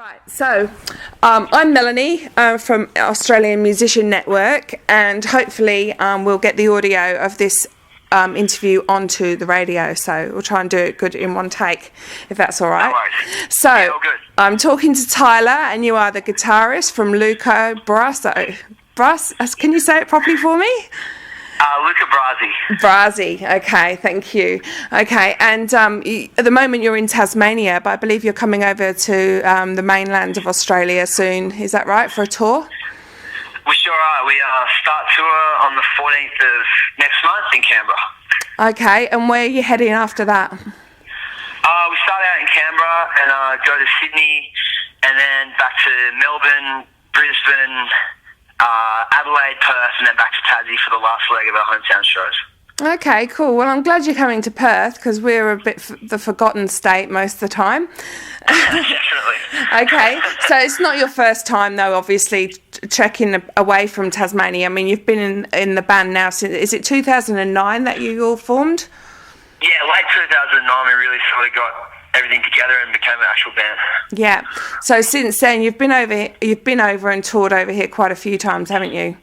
Right, so I'm Melanie from Australian Musician Network, and hopefully we'll get the audio of this interview onto the radio, so we'll try and do it good in one take, if that's all right. No worries. So, yeah, all good. I'm talking to Tyler, and you are the guitarist from Luca Brasi. Can you say it properly for me? Luca Brasi. Brasi, okay, thank you. Okay, and at the moment you're in Tasmania, but I believe you're coming over to the mainland of Australia soon. Is that right, for a tour? We sure are. We start tour on the 14th of next month in Canberra. Okay, and where are you heading after that? We start out in Canberra and go to Sydney, and then back to Melbourne, Brisbane, Adelaide, Perth, and then back to Tassie for the last leg of our hometown shows. Okay, cool. Well, I'm glad you're coming to Perth, because we're a bit the forgotten state most of the time. Definitely. Okay, so it's not your first time, though, obviously, trekking away from Tasmania. I mean, you've been in the band now since, is it 2009 that you all formed? Yeah, late 2009 we really sort of got everything together and became an actual band. Yeah. So since then, you've been over and toured over here quite a few times, haven't you?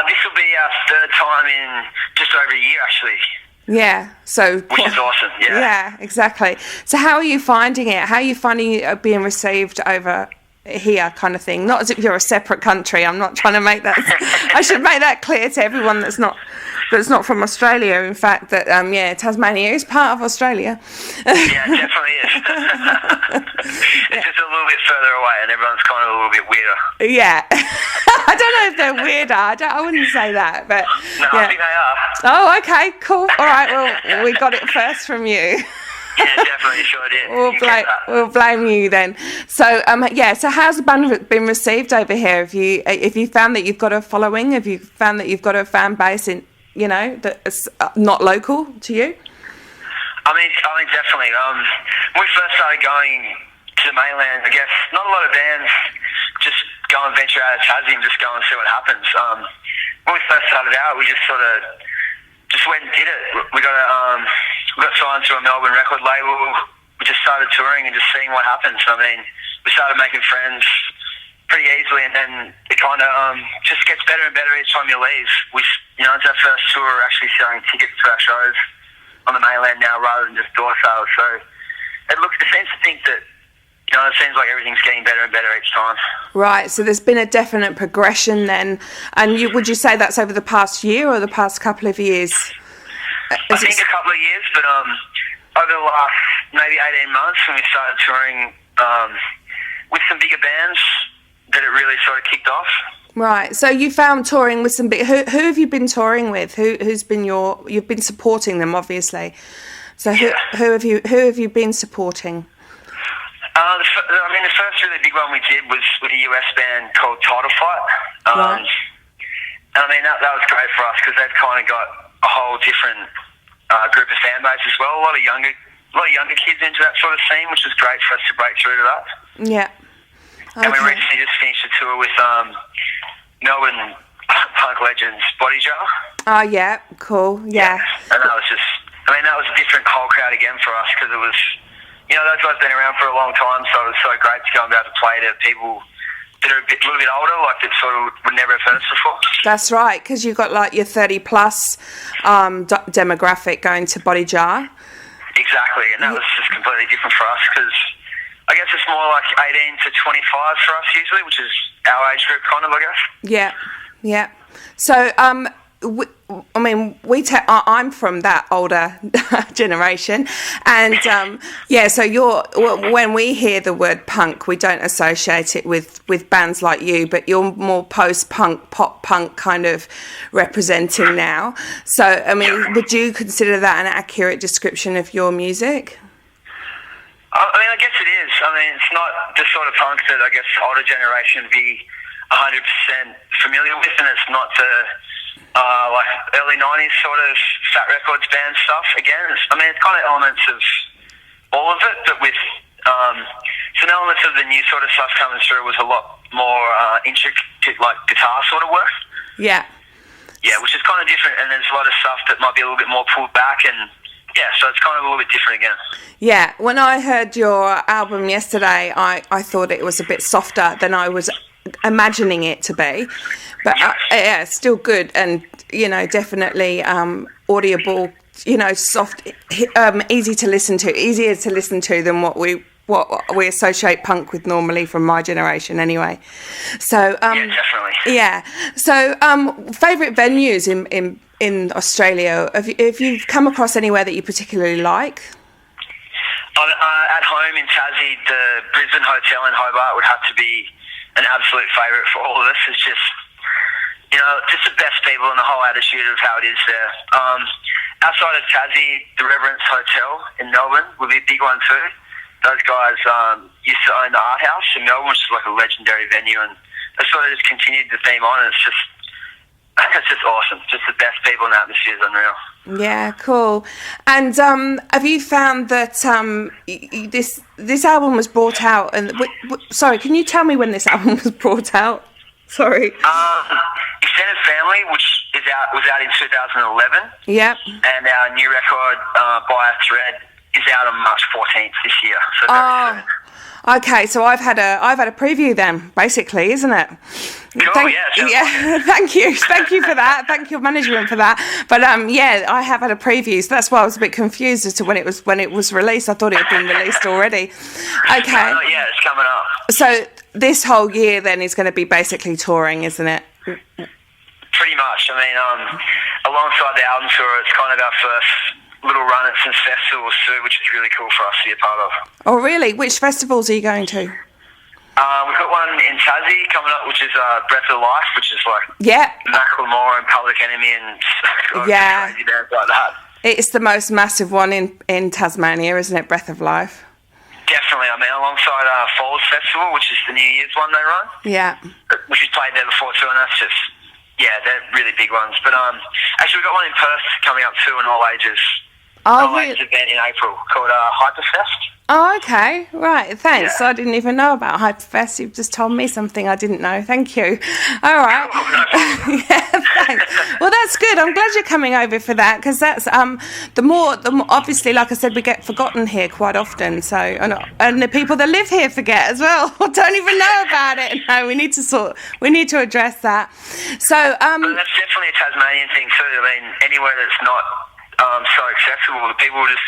This will be our third time in just over a year, actually. Yeah. So. Which is awesome. Yeah. Yeah. Exactly. So how are you finding it? How are you finding it being received over here, kind of thing? Not as if you're a separate country. I'm not trying to make that. I should make that clear to everyone that's not from Australia. In fact, that Tasmania is part of Australia. Yeah, it definitely is. It's just a little bit further away, and everyone's kind of a little bit weirder. Yeah, I don't know if they're weirder. I wouldn't say that, but no, yeah. I think they are. Oh, okay, cool. All right, well, we got it first from you. Yeah, definitely, sure did. We'll blame you then. So, so how's the band been received over here? Have you found that you've got a following? Have you found that you've got a fan base in, that's not local to you? I mean, definitely. When we first started going to the mainland, I guess not a lot of bands just go and venture out of Tassie and just go and see what happens. When we first started out, we just sort of just went and did it. We got signed to a Melbourne record label. We just started touring and just seeing what happens. I mean, we started making friends pretty easily, and then it kind of just gets better and better each time you leave. It's our first tour. We're actually selling tickets to our shows on the mainland now rather than just door sales. So it seems to think that it seems like everything's getting better and better each time. Right. So there's been a definite progression then, and would you say that's over the past year or the past couple of years? I think a couple of years, but over the last maybe 18 months when we started touring with some bigger bands, that it really sort of kicked off. Right. So you found touring with some big. Who have you been touring with? Who's been you've been supporting them, obviously. So who have you been supporting? The first really big one we did was with a US band called Title Fight. Right. And I mean that was great for us because they've kind of got a whole different group of fan base as well. A lot of younger kids into that sort of scene, which was great for us to break through to that. Yeah. Okay. And we recently just finished a tour with Melbourne punk legends Body Jar. Oh yeah, cool. Yeah. And that was that was a different whole crowd again for us because it was, those guys have been around for a long time, so it was so great to go and be able to play to people that are a little bit older, like that sort of would never have heard us before. That's right, because you've got like your 30 plus demographic going to Body Jar. Exactly, and that was just completely different for us because I guess it's more like 18 to 25 for us usually, which is our age group kind of, I guess. Yeah, yeah. So, I'm from that older generation, and so when we hear the word punk, we don't associate it with bands like you, but you're more post-punk, pop-punk kind of representing now. So, I mean, would you consider that an accurate description of your music? I guess it is. It's not the sort of punk that I guess the older generation would be 100% familiar with, and it's not the like early 90s sort of Fat Records band stuff. Again, it's kind of elements of all of it, but with some elements of the new sort of stuff coming through was a lot more intricate, like guitar sort of work. Yeah. Yeah, which is kind of different, and there's a lot of stuff that might be a little bit more pulled back and So it's kind of a little bit different again. Yeah, when I heard your album yesterday, I thought it was a bit softer than I was imagining it to be. But yeah, still good and, definitely audible, soft, easier to listen to than what we associate punk with normally from my generation anyway. So yeah, definitely. Yeah. So favourite venues in Australia, if you've come across anywhere that you particularly like? At home in Tassie, the Brisbane Hotel in Hobart would have to be an absolute favourite for all of us. It's just, just the best people and the whole attitude of how it is there. Outside of Tassie, the Reverence Hotel in Melbourne would be a big one too. Those guys used to own the Art House in Melbourne, which is like a legendary venue, and they sort of just continued the theme on, and it's just awesome. Just the best people and the atmosphere is unreal. Yeah, cool. And have you found that this album was brought out? And sorry, can you tell me when this album was brought out? Sorry. Extended Family, which was out in 2011. Yep. And our new record, By a Thread, is out on March 14th this year. So very soon. Okay, so I've had a preview then, basically, isn't it? Cool, Thank you for that. Thank your management for that. But I have had a preview, so that's why I was a bit confused as to when it was released. I thought it had been released already. Okay. Yeah, it's coming up. So this whole year then is going to be basically touring, isn't it? Pretty much. I mean, alongside the album tour, it's kind of our first little run at some festivals too, which is really cool for us to be a part of. Oh, really? Which festivals are you going to? We've got one in Tassie coming up, which is Breath of Life, which is like Macklemore and Public Enemy and crazy bands like that. It's the most massive one in Tasmania, isn't it? Breath of Life. Definitely. I mean, alongside Falls Festival, which is the New Year's one they run. Yeah. Which has played there before too, and that's just, they're really big ones. But actually, we've got one in Perth coming up too, an all ages. Event in April called Hyperfest. Oh, okay. Right. Thanks. Yeah. I didn't even know about Hyperfest. You've just told me something I didn't know. Thank you. All right. Thanks. Well, that's good. I'm glad you're coming over for that, because that's the more obviously, like I said, we get forgotten here quite often. So and the people that live here forget as well. Don't even know about it. No, we need to address that. So that's definitely a Tasmanian thing too. I mean, anywhere that's not so accessible, the people just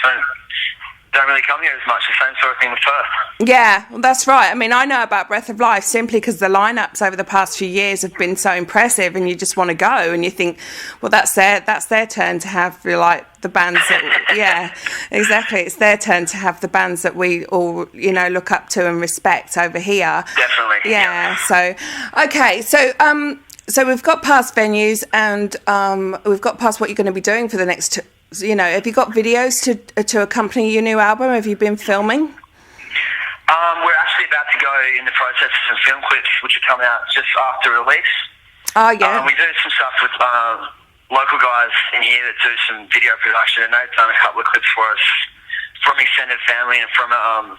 don't really come here as much. The same sort of thing with Perth. Yeah, well, that's right. I mean, I know about Breath of Life simply because the lineups over the past few years have been so impressive, and you just want to go, and you think, well, that's their turn to have like the bands that, exactly. It's their turn to have the bands that we all look up to and respect over here. Definitely. Yeah. So okay. So we've got past venues, and we've got past what you're going to be doing for the next. Have you got videos to accompany your new album? Have you been filming? We're actually about to go in the process of some film clips, which will come out just after release. Oh, yeah. We do some stuff with local guys in here that do some video production, and they've done a couple of clips for us from Extended Family and from a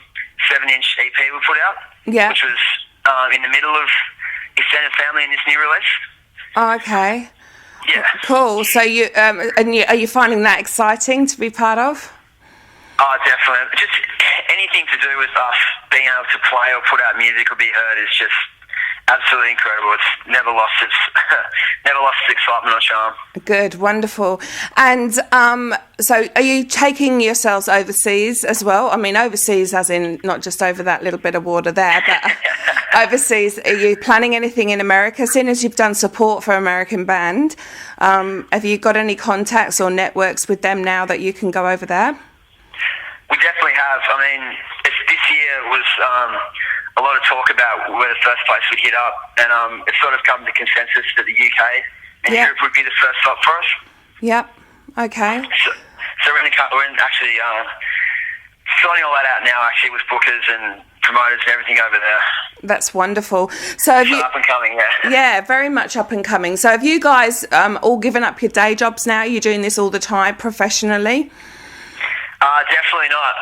7-inch EP we put out, which was in the middle of Extended Family in this new release. Oh, okay. Yeah. Cool. So are you finding that exciting to be part of? Oh, definitely. Just anything to do with us being able to play or put out music or be heard is just absolutely incredible. It's never lost its excitement or charm. Good, wonderful. And so are you taking yourselves overseas as well? I mean, overseas as in not just over that little bit of water there, but overseas. Are you planning anything in America? Seeing as you've done support for American band, have you got any contacts or networks with them now that you can go over there? We definitely have. I mean, this year was a lot of talk about where the first place would hit up, and it's sort of come to consensus that the UK and Europe would be the first stop for us. Yep. Okay. So we're actually sorting all that out now, actually, with bookers and promoters and everything over there. That's wonderful. So have you, up and coming, yeah. Yeah, very much up and coming. So have you guys all given up your day jobs now? You're doing this all the time professionally? Definitely not.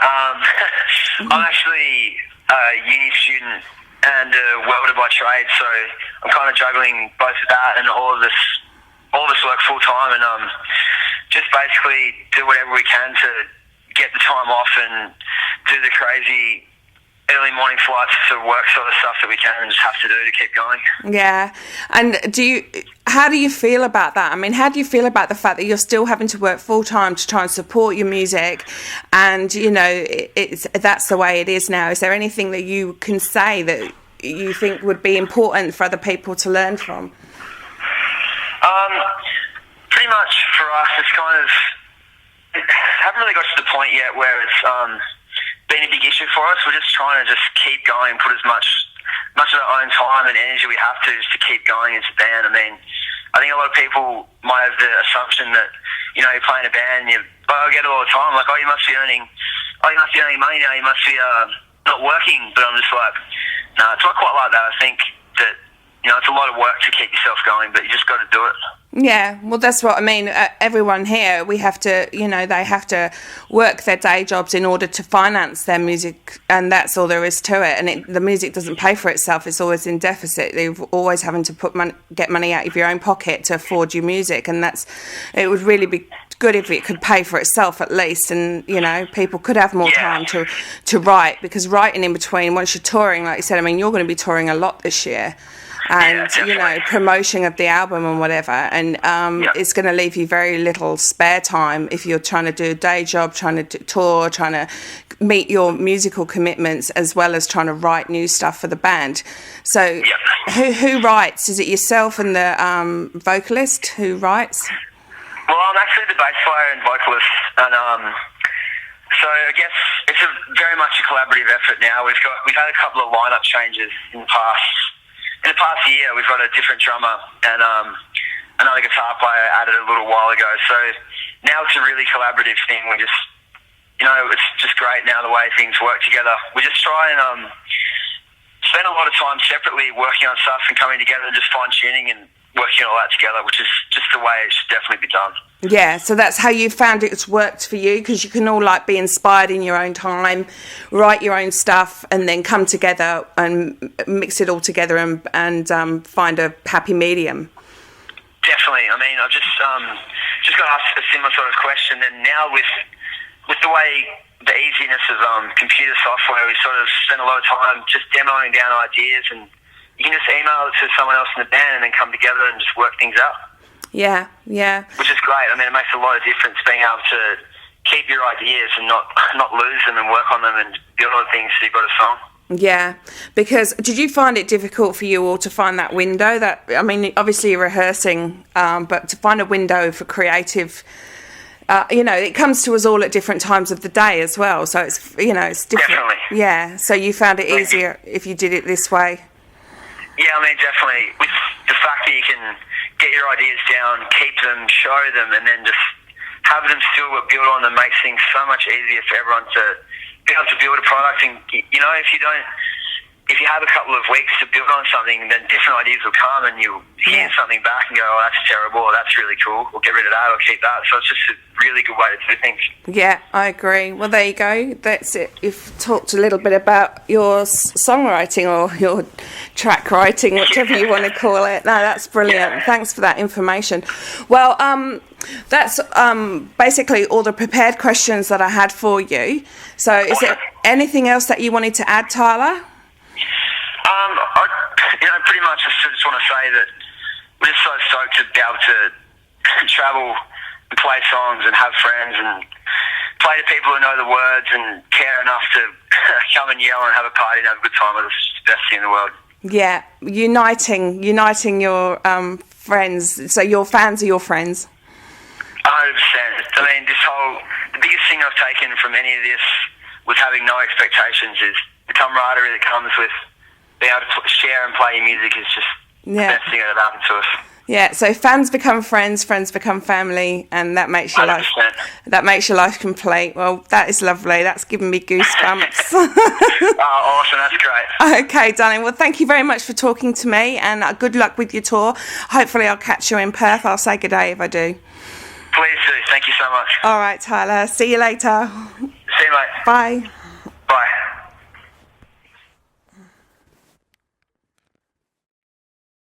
I'm actually a uni student and a welder by trade, so I'm kind of juggling both of that and all of this work full time, and just basically do whatever we can to get the time off and do the crazy early morning flights to work sort of stuff that we can and just have to do to keep going. Yeah. And how do you feel about that? I mean, how do you feel about the fact that you're still having to work full time to try and support your music, and that's the way it is now? Is there anything that you can say that you think would be important for other people to learn from? Pretty much for us, it's kind of haven't really got to the point yet where it's been a big issue for us. We're just trying to just keep going, put as much of our own time and energy we have to just to keep going as a band. I mean, I think a lot of people might have the assumption that, you're playing a band and I get it all the time, like, you must be earning money now, you must be not working. But I'm just like, no, it's not quite like that. I think that, it's a lot of work to keep yourself going, but you just got to do it. Yeah, well, that's what I mean. Everyone here, we have to, they have to work their day jobs in order to finance their music, and that's all there is to it. And the music doesn't pay for itself; it's always in deficit. You're always having to get money out of your own pocket to afford your music, and it would really be good if it could pay for itself at least. And people could have more time to write, because writing in between, once you're touring, like you said, I mean, you're going to be touring a lot this year. And promotion of the album and whatever, and it's going to leave you very little spare time if you're trying to do a day job, trying to tour, trying to meet your musical commitments, as well as trying to write new stuff for the band. So who writes? Is it yourself and the vocalist who writes? Well, I'm actually the bass player and vocalist, and so I guess it's very much a collaborative effort now. We've had a couple of lineup changes in the past year. We've got a different drummer and another guitar player added a little while ago. So now it's a really collaborative thing. We just, it's just great now the way things work together. We just try and spend a lot of time separately working on stuff and coming together and just fine-tuning and working all that together, which is just the way it should definitely be done. Yeah, so that's how you found it's worked for you, because you can all be inspired in your own time, write your own stuff, and then come together and mix it all together and find a happy medium. Definitely. I mean, I've just got asked a similar sort of question, and now with the way the easiness of computer software, we sort of spend a lot of time just demoing down ideas, and you can just email it to someone else in the band and then come together and just work things out. Yeah. Which is great. I mean, it makes a lot of difference being able to keep your ideas and not lose them and work on them and build on things so you've got a song. Yeah, because did you find it difficult for you all to find that window? Obviously you're rehearsing, but to find a window for creative, it comes to us all at different times of the day as well. So it's different. Definitely. Yeah, so you found it easier if you did it this way? Yeah, I mean, definitely. With the fact that you can get your ideas down, keep them, show them, and then just have them still build on them makes things so much easier for everyone to be able to build a product. And, if you have a couple of weeks to build on something, then different ideas will come and you'll hear something back and go, oh, that's terrible, or that's really cool, we'll get rid of that, or keep that. So it's just a really good way to do things. Yeah, I agree. Well, there you go. That's it. You've talked a little bit about your songwriting or your track writing, whichever you want to call it. No, that's brilliant. Yeah. Thanks for that information. Well, that's basically all the prepared questions that I had for you. So is there anything else that you wanted to add, Tyler? Pretty much I just want to say that we're just so stoked to be able to travel and play songs and have friends and play to people who know the words and care enough to come and yell and have a party and have a good time with us. It's the best thing in the world. Yeah, uniting your friends. So your fans are your friends. 100%. I mean, the biggest thing I've taken from any of this with having no expectations is the camaraderie that comes with being able to share and play your music is just the best thing that ever happened to us. Yeah, so fans become friends, friends become family, and that makes your 100%. Life complete. Well, that is lovely. That's given me goosebumps. Oh, awesome. That's great. Okay, darling. Well, thank you very much for talking to me, and good luck with your tour. Hopefully I'll catch you in Perth. I'll say good day if I do. Please do. Thank you so much. All right, Tyler. See you later. See you, mate. Bye.